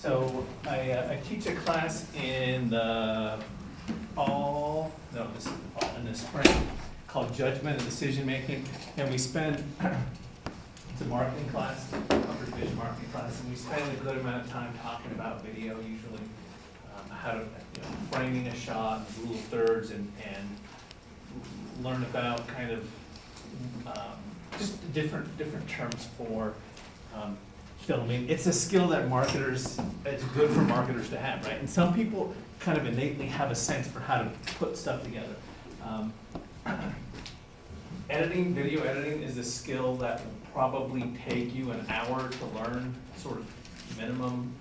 So I teach a class in the fall, no, this is the fall, in the spring, called Judgment and Decision Making. And we spend, it's a marketing class, upper division marketing class, and we spend a good amount of time talking about video usually, how to, framing a shot, rule of thirds, and learn about kind of just different terms for filming. It's a skill that marketers, it's good for marketers to have, right? And some people kind of innately have a sense for how to put stuff together. Video editing is a skill that will probably take you an hour to learn, sort of minimum,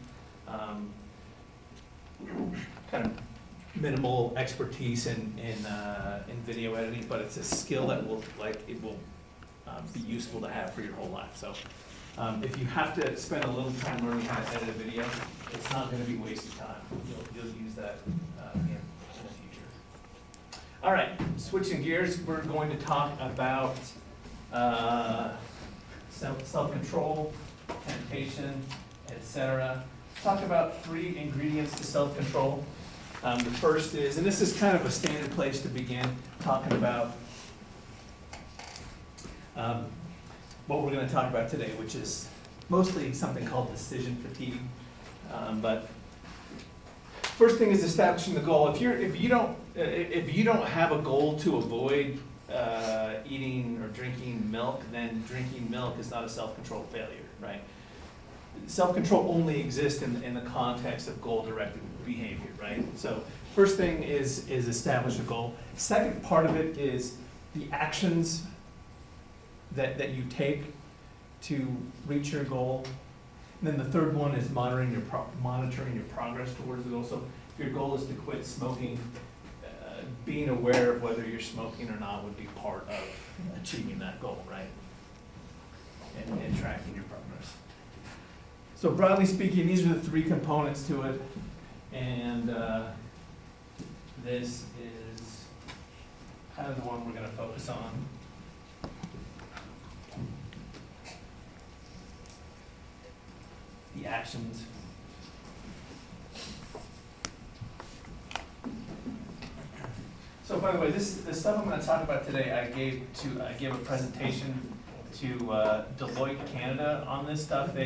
kind of minimal expertise in video editing, but it's a skill that will be useful to have for your whole life. So if you have to spend a little time learning how to edit a video, it's not going to be wasted time. You'll use that in the future. All right, switching gears, we're going to talk about self-control, temptation, etc. Talk about 3 ingredients to self-control. The first is, and this is kind of a standard place to begin talking about what we're going to talk about today, which is mostly something called decision fatigue. But first thing is establishing the goal. If you don't have a goal to avoid eating or drinking milk, then drinking milk is not a self-control failure, right? Self-control only exists in the context of goal-directed behavior, right? So first thing is establish a goal. Second part of it is the actions that you take to reach your goal. And then the third one is monitoring your progress towards the goal. So if your goal is to quit smoking, being aware of whether you're smoking or not would be part of achieving that goal, right? And tracking your progress. So broadly speaking, these are the 3 components to it. And this is kind of the one we're going to focus on. The actions. So by the way, the stuff I'm going to talk about today, I gave a presentation to Deloitte Canada on this stuff.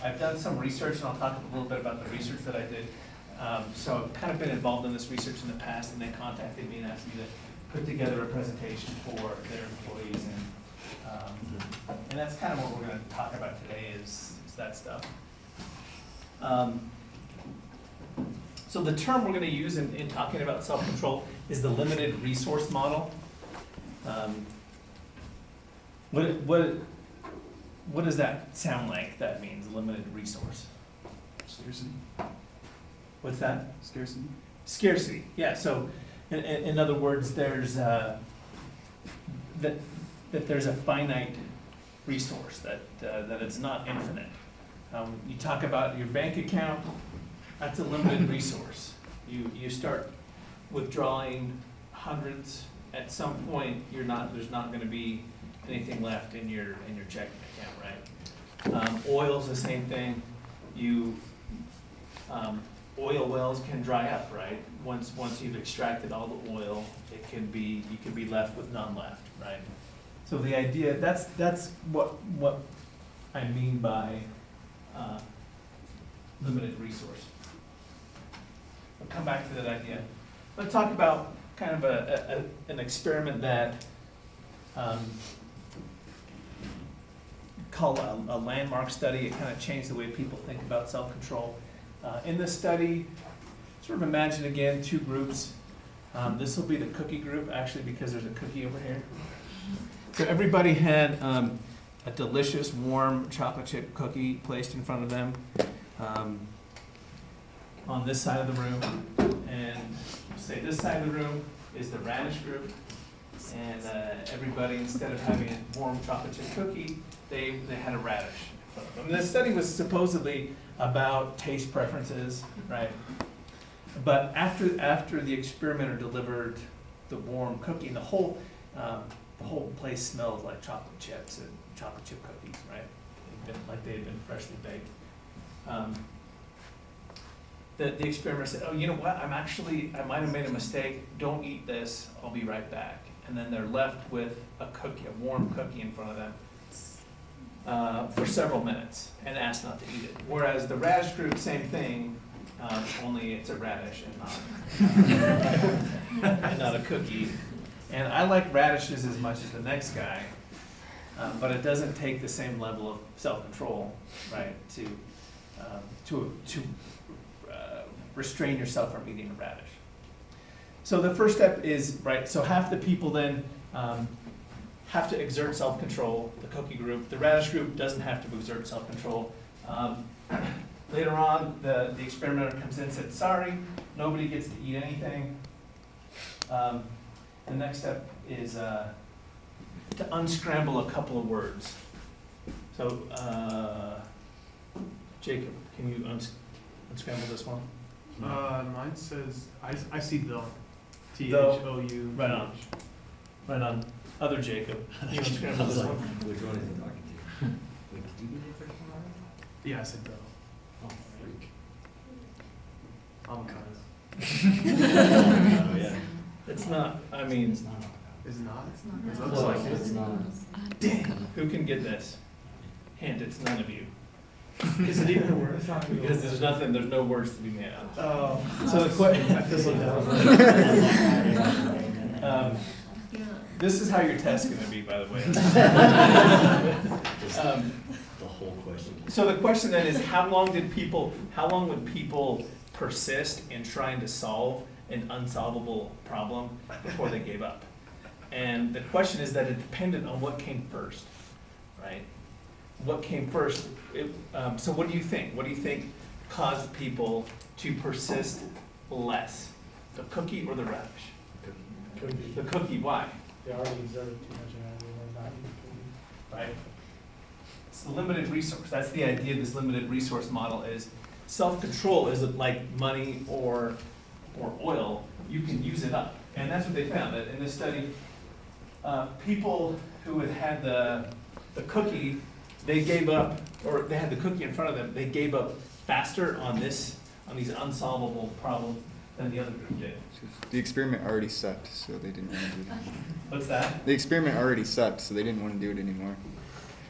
I've done some research, and I'll talk a little bit about the research that I did. So I've kind of been involved in this research in the past, and they contacted me and asked me to put together a presentation for their employees, and that's kind of what we're going to talk about today is that stuff. So the term we're going to use in talking about self-control is the limited resource model. What does that sound like? That means limited resource. Scarcity. What's that? Scarcity. Scarcity. Yeah. So, in other words, there's that there's a finite resource that it's not infinite. You talk about your bank account. That's a limited resource. You start withdrawing hundreds. At some point, there's not going to be anything left in your checking account, right? Oil's the same thing. Oil wells can dry up, right? Once you've extracted all the oil, you can be left with none left, right? So the idea that's what I mean by limited resource. We'll come back to that idea. Let's talk about kind of an experiment that called a landmark study. It kind of changed the way people think about self-control. In this study, sort of imagine again 2 groups. This will be the cookie group, actually, because there's a cookie over here. So everybody had a delicious, warm chocolate chip cookie placed in front of them on this side of the room. And say this side of the room is the radish group. And everybody, instead of having a warm chocolate chip cookie, they had a radish in front of them. And the study was supposedly about taste preferences, right? But after the experimenter delivered the warm cookie, and the whole place smelled like chocolate chips and chocolate chip cookies, right? Like they had been freshly baked. the experiment said, oh, you know what, I might have made a mistake, don't eat this, I'll be right back. And then they're left with a cookie, a warm cookie in front of them for several minutes and asked not to eat it. Whereas the radish group, same thing, only it's a radish and not a cookie. And I like radishes as much as the next guy, but it doesn't take the same level of self-control, right, to restrain yourself from eating a radish. So the first step is, right, so half the people then have to exert self-control, the cookie group. The radish group doesn't have to exert self-control. Later on, the experimenter comes in and said, sorry, nobody gets to eat anything. The next step is to unscramble a couple of words. So, Jacob, can you unscramble this one? Mine says, I see though. T-H-O-U. Right on. Right on. Other Jacob. You unscramble this one? Which one is he talking to? Wait, did you get the first one already? Yeah, I said though. Oh, freak. Avocados. Oh, yeah. It's not, I mean, It's not avocado. Is it not? It's not. It Well, looks like it. It's not. dang, who can get this? Hint, it's none of you. Is it even a word? Because there's no words to be made out of. Oh. So the question, this is how your test's gonna be, by the way. The whole question. So the question then is, how long would people persist in trying to solve an unsolvable problem before they gave up? And the question is that it depended on what came first, right? What came first? So what do you think? What do you think caused people to persist less? The cookie or the radish? The cookie, why? They already exerted too much energy, they're not even. Right? It's the limited resource. That's the idea of this limited resource model is self-control is like money or oil. You can use it up. And that's what they found, that in this study, people who had the cookie, they gave up, or they had the cookie in front of them, they gave up faster on these unsolvable problems than the other group did. The experiment already sucked, so they didn't want to do it anymore. What's that? The experiment already sucked, so they didn't want to do it anymore.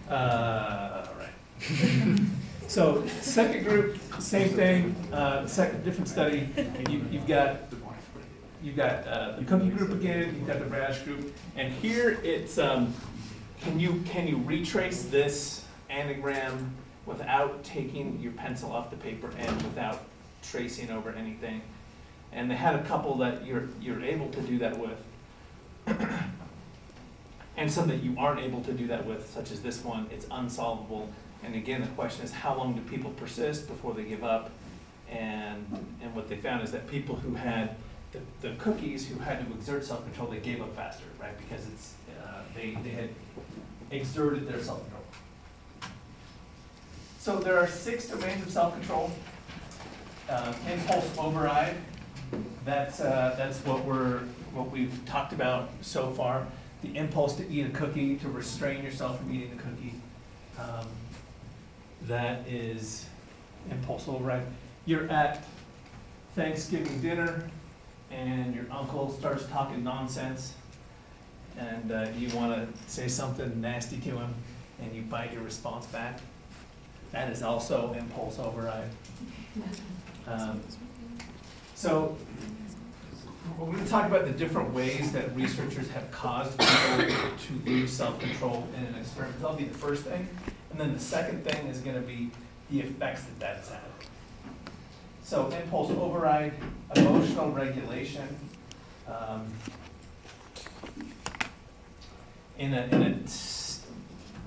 Right. So second group, same thing, second different study. You've got the cookie group again. You've got the radish group, and here it's can you retrace this anagram without taking your pencil off the paper and without tracing over anything? And they had a couple that you're able to do that with. And some that you aren't able to do that with, such as this one, it's unsolvable. And again, the question is, how long do people persist before they give up? And what they found is that people who had the cookies, who had to exert self-control, they gave up faster, right? Because it's they had exerted their self-control. So there are 6 domains of self-control. Impulse override. That's what we've talked about so far. The impulse to eat a cookie, to restrain yourself from eating the cookie. That is impulse override. You're at Thanksgiving dinner and your uncle starts talking nonsense and you want to say something nasty to him and you bite your response back. That is also impulse override. So we're going to talk about the different ways that researchers have caused people to lose self-control in an experiment. That'll be the first thing. And then the second thing is going to be the effects that that's had. So impulse override, emotional regulation.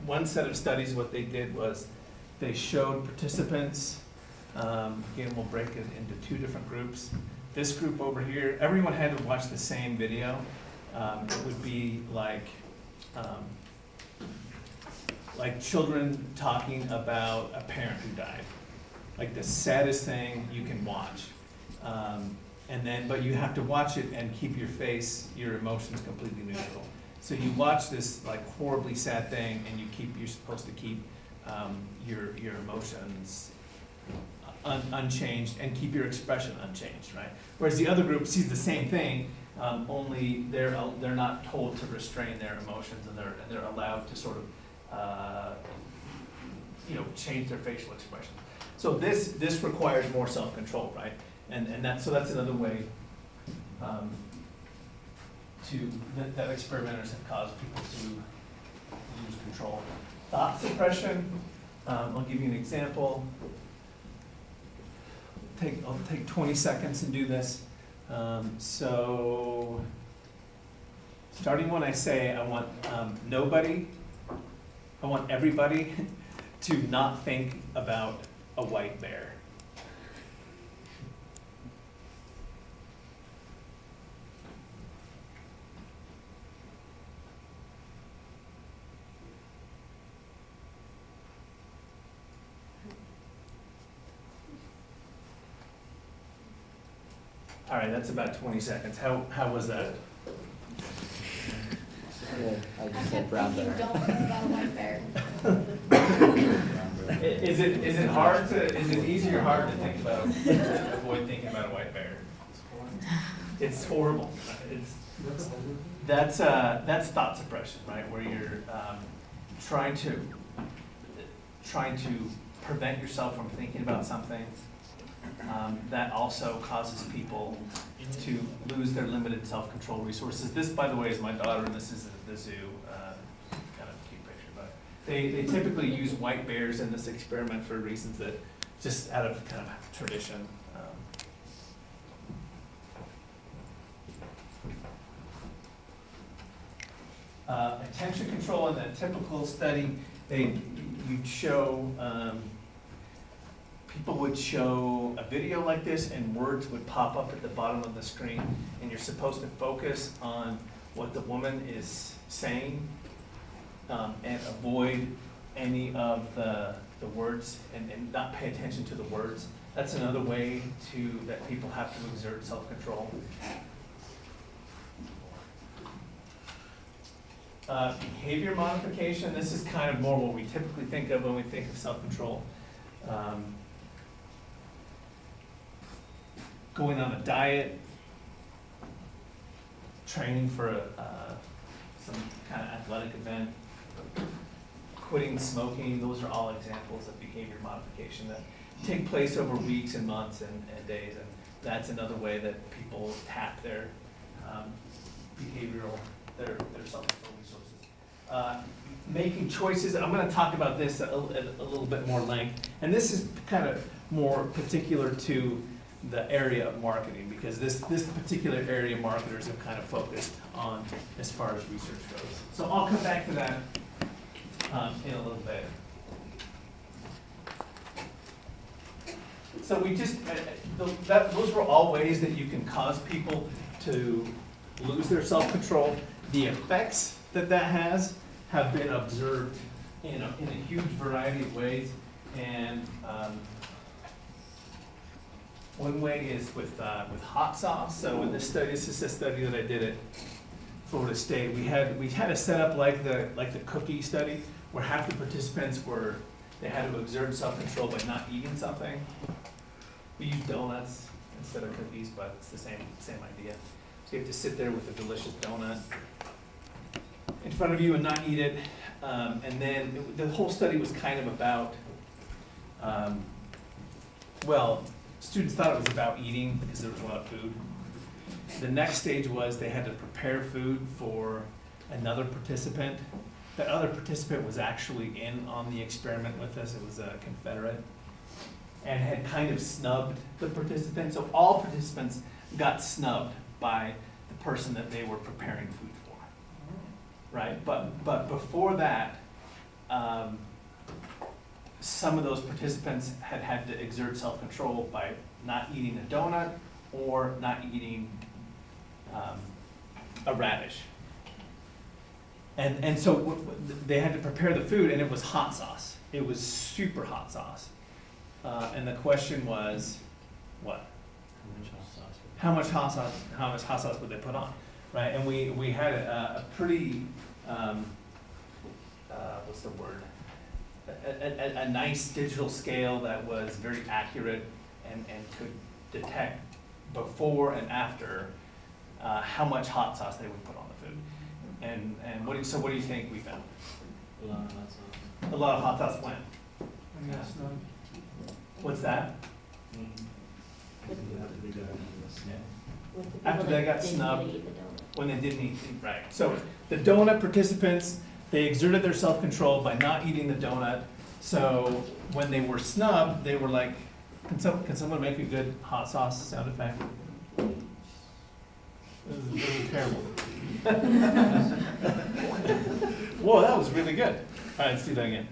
One set of studies, what they did was they showed participants, again, we'll break it into 2 different groups. This group over here, everyone had to watch the same video. It would be like children talking about a parent who died, like the saddest thing you can watch. But you have to watch it and keep your your emotions completely neutral. So you watch this like horribly sad thing, and you're supposed to keep your emotions unchanged and keep your expression unchanged, right? Whereas the other group sees the same thing, only they're not told to restrain their emotions, and they're allowed to sort of, change their facial expression. So this requires more self-control, right? And that's another way, that experimenters have caused people to lose control. Thought suppression, I'll give you an example. I'll take 20 seconds and do this. So, starting when I say I want I want everybody to not think about a white bear. All right, that's about 20 seconds. How was that? I just said brown bear. Don't think about a white bear. Is it easy or hard to think about, avoid thinking about a white bear? It's horrible. That's thought suppression, right? Where you're trying to prevent yourself from thinking about something. That also causes people to lose their limited self-control resources. This, by the way, is my daughter, and this is the zoo. Kind of cute picture, but they typically use white bears in this experiment for reasons that just out of kind of tradition. Attention control in a typical study, you'd show. People would show a video like this and words would pop up at the bottom of the screen, and you're supposed to focus on what the woman is saying and avoid any of the words and not pay attention to the words. That's another way that people have to exert self-control. Behavior modification, this is kind of more what we typically think of when we think of self-control. Going on a diet, training for some kind of athletic event, quitting smoking, those are all examples of behavior modification that take place over weeks and months and days, and that's another way that people tap their their self-control resources. Making choices, I'm gonna talk about this at a little bit more length, and this is kind of more particular to the area of marketing, because this particular area marketers have kind of focused on as far as research goes. So I'll come back to that in a little bit. So we just, those were all ways that you can cause people to lose their self-control. The effects that has have been observed in a huge variety of ways, and one way is with hot sauce. So in this study, this is a study that I did at Florida State. We had a setup like the cookie study, where half the participants they had to exert self-control by not eating something. We used donuts instead of cookies, but it's the same idea. So you have to sit there with a delicious donut in front of you and not eat it. And then the whole study was kind of about, students thought it was about eating because there was a lot of food. The next stage was they had to prepare food for another participant. That other participant was actually in on the experiment with us. It was a Confederate, and had kind of snubbed the participant. So all participants got snubbed by the person that they were preparing food for, right? But before that, some of those participants had to exert self-control by not eating a donut or not eating a radish. And so they had to prepare the food, and it was hot sauce. It was super hot sauce. And the question was, what? How much hot sauce would they put on, right? And we had a pretty, what's the word? a nice digital scale that was very accurate and could detect before and after how much hot sauce they would put on the food. And what do you think we found? A lot of hot sauce. A lot of hot sauce when? And that's not, What's that? With the After people they that got didn't snubbed. get to eat the donut. When they didn't eat, right. So the donut participants, they exerted their self-control by not eating the donut. So when they were snubbed, they were like, can someone make a good hot sauce sound effect? This is terrible. Whoa, that was really good. All right, let's do that again.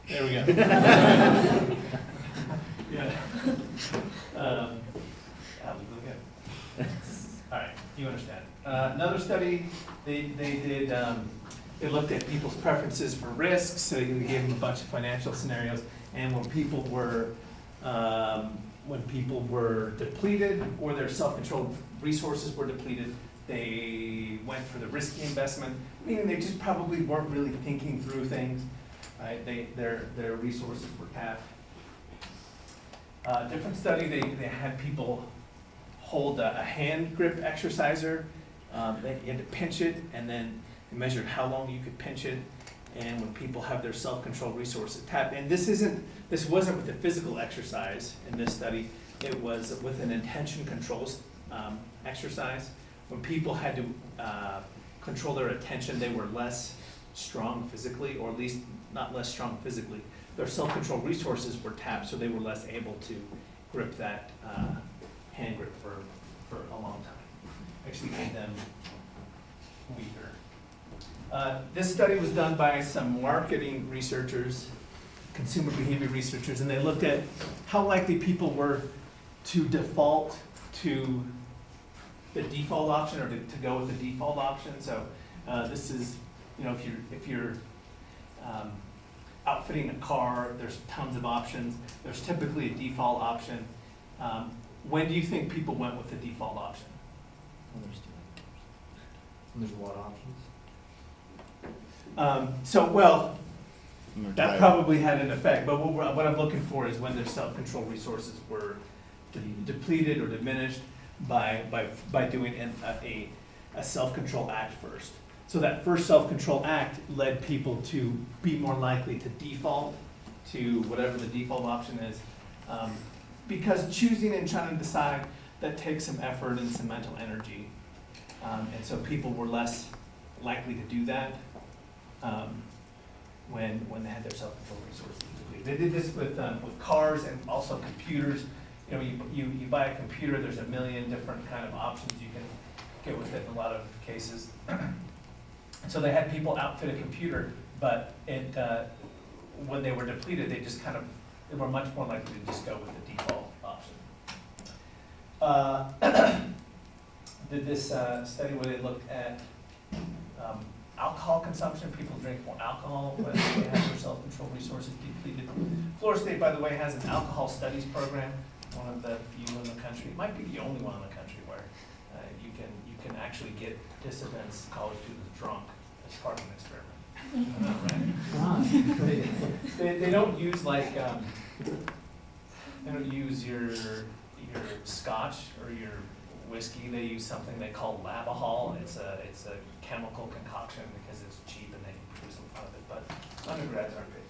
There we go. Yeah. That was really good. All right, you understand. Another study, they did, they looked at people's preferences for risks, so they gave them a bunch of financial scenarios, and when people were depleted or their self-controlled resources were depleted, they went for the risky investment, meaning they just probably weren't really thinking through things, right? Their resources were tapped. Different study, they had people hold a hand grip exerciser. They had to pinch it, and then they measured how long you could pinch it. And when people have their self-control resources tapped, and this wasn't with a physical exercise in this study, it was with an intention controls exercise. When people had to control their attention, they were less strong physically, or at least not less strong physically. Their self-control resources were tapped, so they were less able to grip that hand grip for a long time. Actually made them weaker. This study was done by some marketing researchers, consumer behavior researchers, and they looked at how likely people were to default to the default option, or to go with the default option. So this is, if you're outfitting a car, there's tons of options. There's typically a default option. When do you think people went with the default option? There's a lot of options. That That probably had an effect, but what I'm looking for is when their self-control resources were depleted or diminished by doing a self-control act first. So that first self-control act led people to be more likely to default to whatever the default option is. Because choosing and trying to decide, that takes some effort and some mental energy. And so people were less likely to do that when they had their self-control resources depleted. They did this with cars and also computers. You buy a computer, there's a million different kind of options you can get with it in a lot of cases. So they had people outfit a computer, but when they were depleted, they were much more likely to just go with the default option. Did this study where they looked at alcohol consumption. People drink more alcohol when they have their self-control resources depleted. Florida State, by the way, has an alcohol studies program, one of the few in the country. It might be the only one in the country where you can actually get participants, college students, drunk as part of an experiment. Right? They don't use they don't use your scotch or your whiskey. They use something they call labahol. It's a chemical concoction because it's cheap and they can produce a lot of it. But undergrads aren't good.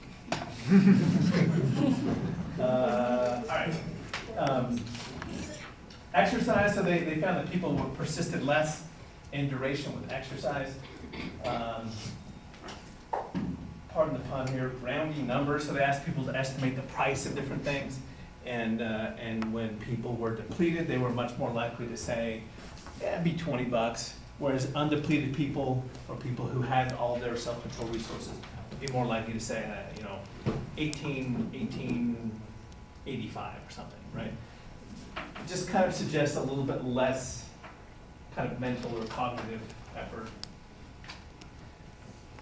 All right. Exercise. So they found that people were persisted less in duration with exercise. Pardon the pun here, rounding numbers. So they asked people to estimate the price of different things. And when people were depleted, they were much more likely to say, yeah, it'd be $20. Whereas undepleted people, or people who had all their self-control resources, would be more likely to say, $18.85 or something, right? It just kind of suggests a little bit less kind of mental or cognitive effort.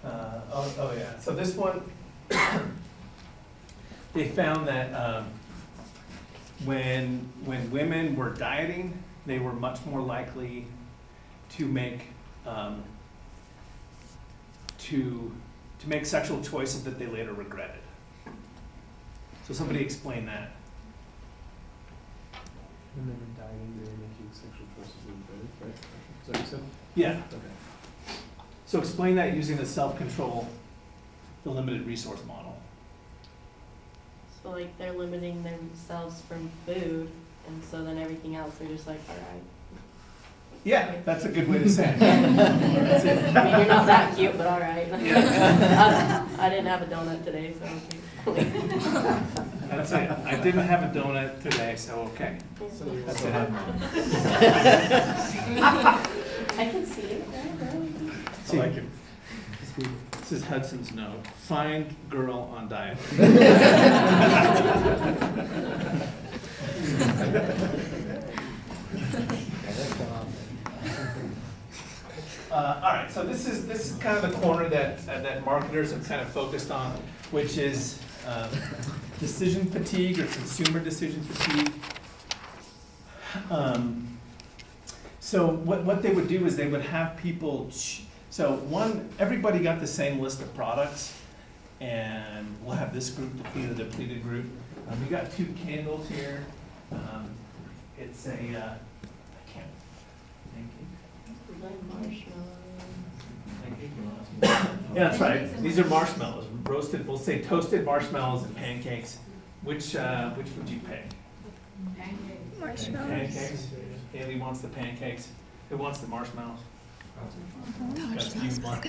Yeah. So this one, they found that when women were dieting, they were much more likely to make to to make sexual choices that they later regretted. So somebody explain that. And then in dieting, they were making sexual choices in bed, right? Is that what you said? Yeah. Okay. So explain that using the self-control, the limited resource model. So like they're limiting themselves from food, and so then everything else, they're just like, all right. Yeah, that's a good way to say it. I mean, you're not that cute, but all right. Yeah. I didn't have a donut today, so. That's it. I didn't have a donut today, so okay. So you That's also it. I can see it. I like it. This is Hudson's note. Find girl on diet. All right, so this is kind of the corner that marketers have kind of focused on, which is decision fatigue or consumer decision fatigue. So what they would do is they would have people, everybody got the same list of products, and we'll have this group defeat a depleted group. We got 2 candles here. It's a, I can't, thank you. Yeah, that's right. These are marshmallows, roasted, we'll say toasted marshmallows and pancakes. Which would you pick? Pancakes. Haley wants the pancakes. Who wants the marshmallows? That's you, Mark.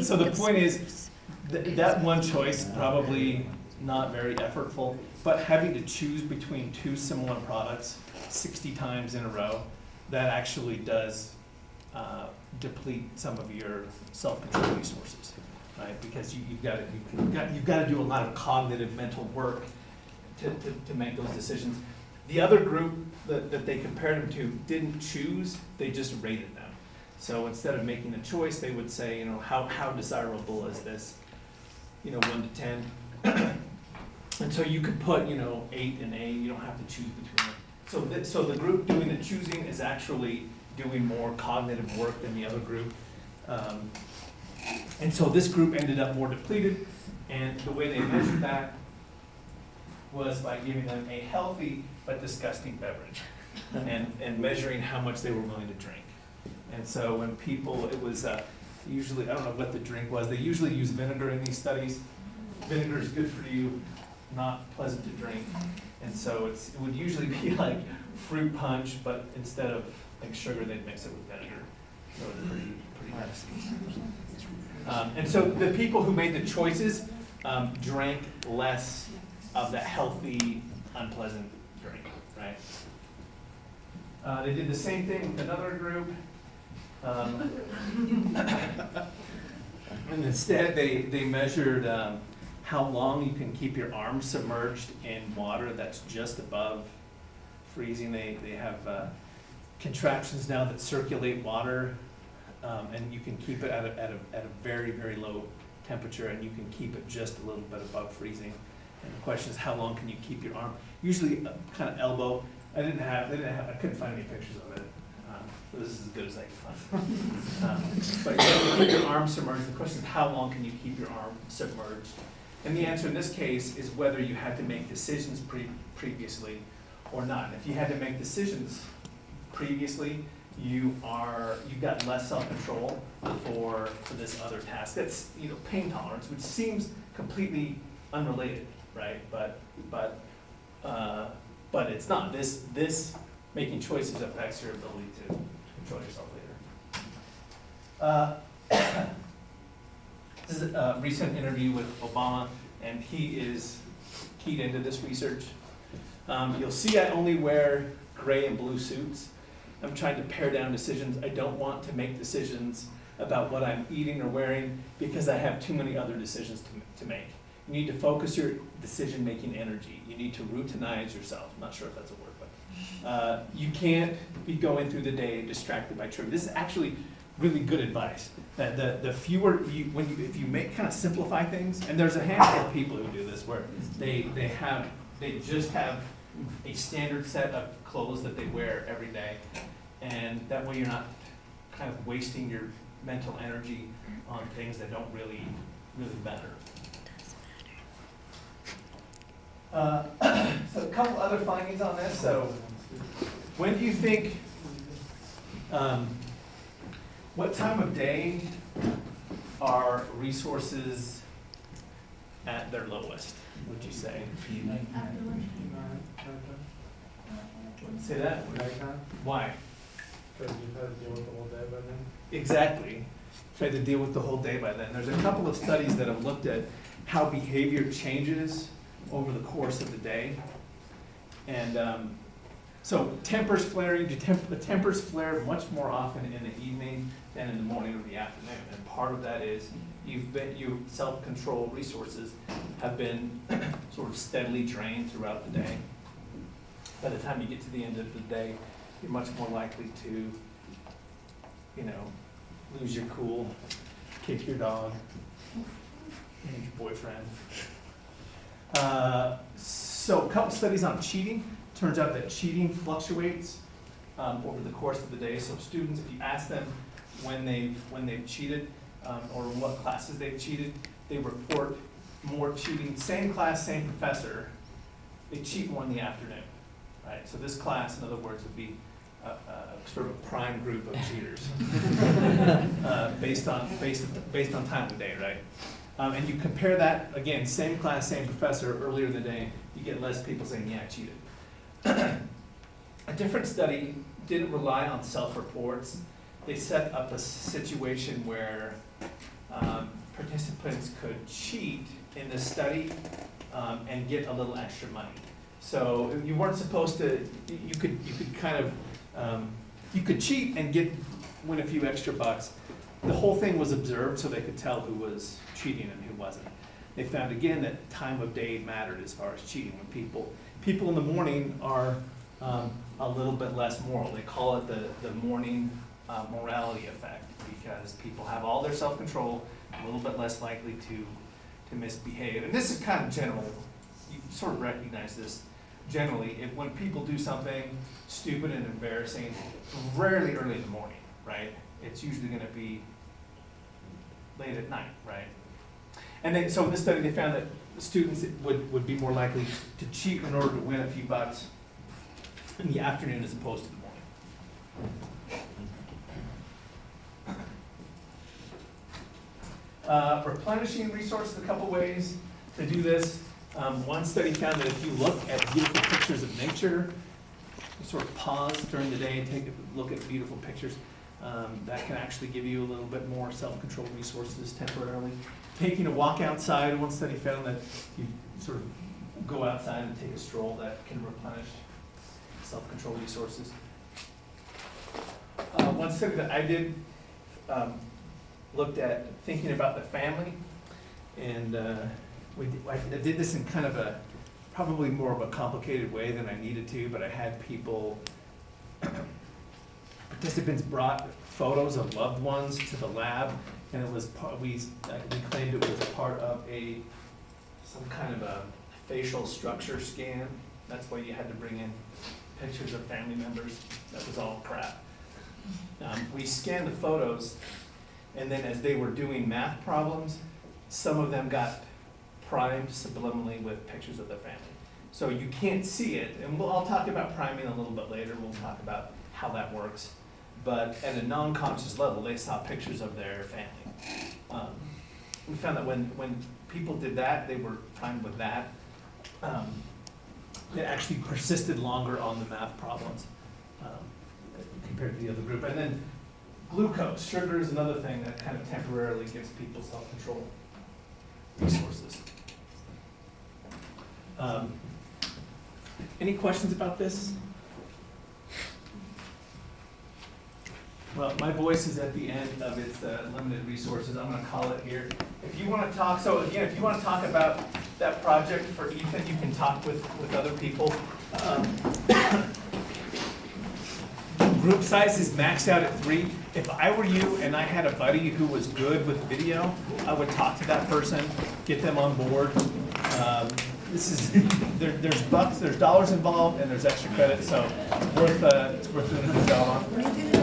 So the point is, that one choice, probably not very effortful, but having to choose between 2 similar products 60 times in a row, that actually does deplete some of your self-control resources, right? Because you've got to do a lot of cognitive mental work to make those decisions. The other group that they compared them to didn't choose, they just rated them. So instead of making a choice, they would say, how desirable is this, 1 to 10. And so you could put, 8 and A, you don't have to choose between them. So the group doing the choosing is actually doing more cognitive work than the other group. And so this group ended up more depleted, and the way they measured that was by giving them a healthy but disgusting beverage and measuring how much they were willing to drink. And so when people, it was usually, I don't know what the drink was, they usually use vinegar in these studies. Vinegar is good for you, not pleasant to drink. And so it would usually be like fruit punch, but instead of like sugar, they'd mix it with vinegar. So it was pretty nasty. And so the people who made the choices drank less of that healthy, unpleasant drink, right? They did the same thing with another group. And instead, they measured how long you can keep your arms submerged in water that's just above freezing. They have contraptions now that circulate water, and you can keep it at a very, very low temperature, and you can keep it just a little bit above freezing. And the question is, how long can you keep your arm? Usually, kind of elbow. I couldn't find any pictures of it. This is as good as I could find. But you have to keep your arm submerged. The question is, how long can you keep your arm submerged? And the answer in this case is whether you had to make decisions previously or not. And if you had to make decisions previously, you've got less self-control for this other task. That's pain tolerance, which seems completely unrelated, right? But it's not. This making choices affects your ability to control yourself later. This is a recent interview with Obama, and he is keyed into this research. You'll see I only wear gray and blue suits. I'm trying to pare down decisions. I don't want to make decisions about what I'm eating or wearing because I have too many other decisions to make. You need to focus your decision-making energy. You need to routinize yourself. I'm not sure if that's a word, but you can't be going through the day distracted by trivia. This is actually really good advice. That the fewer if you kind of simplify things, and there's a handful of people who do this where they just have a standard set of clothes that they wear every day, and that way you're not kind of wasting your mental energy on things that don't really really matter. So a couple other findings on this. So when do you think, what time of day are resources at their lowest, would you say? Say that? Nighttime, Why? because you've had to deal with the whole day by then. Exactly. Tried to deal with the whole day by then. There's a couple of studies that have looked at how behavior changes over the course of the day. And so tempers flaring, the tempers flare much more often in the evening than in the morning or the afternoon. And part of that is your self-control resources have been sort of steadily drained throughout the day. By the time you get to the end of the day, you're much more likely to, lose your cool, kick your dog, and your boyfriend. So a couple studies on cheating. Turns out that cheating fluctuates over the course of the day. So students, if you ask them when they've cheated or what classes they've cheated, they report more cheating. Same class, same professor, they cheat more in the afternoon, right? So this class, in other words, would be a sort of a prime group of cheaters based on time of day, right? And you compare that, again, same class, same professor, earlier in the day, you get less people saying, yeah, I cheated. A different study didn't rely on self-reports. They set up a situation where participants could cheat in the study and get a little extra money. So you weren't supposed to, you could kind of, you could cheat and win a few extra bucks. The whole thing was observed so they could tell who was cheating and who wasn't. They found again that time of day mattered as far as cheating. When people in the morning are a little bit less moral. They call it the morning morality effect, because people have all their self-control, a little bit less likely to misbehave. And this is kind of general. You sort of recognize this generally. When people do something stupid and embarrassing, rarely early in the morning, right? It's usually going to be late at night, right? And then, so in this study, they found that students would be more likely to cheat in order to win a few bucks in the afternoon as opposed to the morning. Replenishing resources, a couple ways to do this. One study found that if you look at beautiful pictures of nature, you sort of pause during the day and take a look at beautiful pictures, that can actually give you a little bit more self-control resources temporarily. Taking a walk outside, one study found that you sort of go outside and take a stroll, that can replenish self-control resources. One study that I did looked at thinking about the family, and I did this in kind of probably more of a complicated way than I needed to, but I had participants brought photos of loved ones to the lab, and it was we claimed it was part of some kind of a facial structure scan. That's why you had to bring in pictures of family members. That was all crap. We scanned the photos, and then as they were doing math problems, some of them got primed subliminally with pictures of their family. So you can't see it, and I'll talk about priming a little bit later. We'll talk about how that works. But at a non-conscious level, they saw pictures of their family. We found that when people did that, they were primed with that. It actually persisted longer on the math problems compared to the other group. And then glucose, sugar is another thing that kind of temporarily gives people self-control resources. Any questions about this? Well, my voice is at the end of its limited resources. I'm going to call it here. If you want to talk, so again, if you want to talk about that project for Ethan, you can talk with other people. Group size is maxed out at 3. If I were you and I had a buddy who was good with video, I would talk to that person, get them on board. There's bucks, there's dollars involved, and there's extra credit, so it's worth doing a good job on.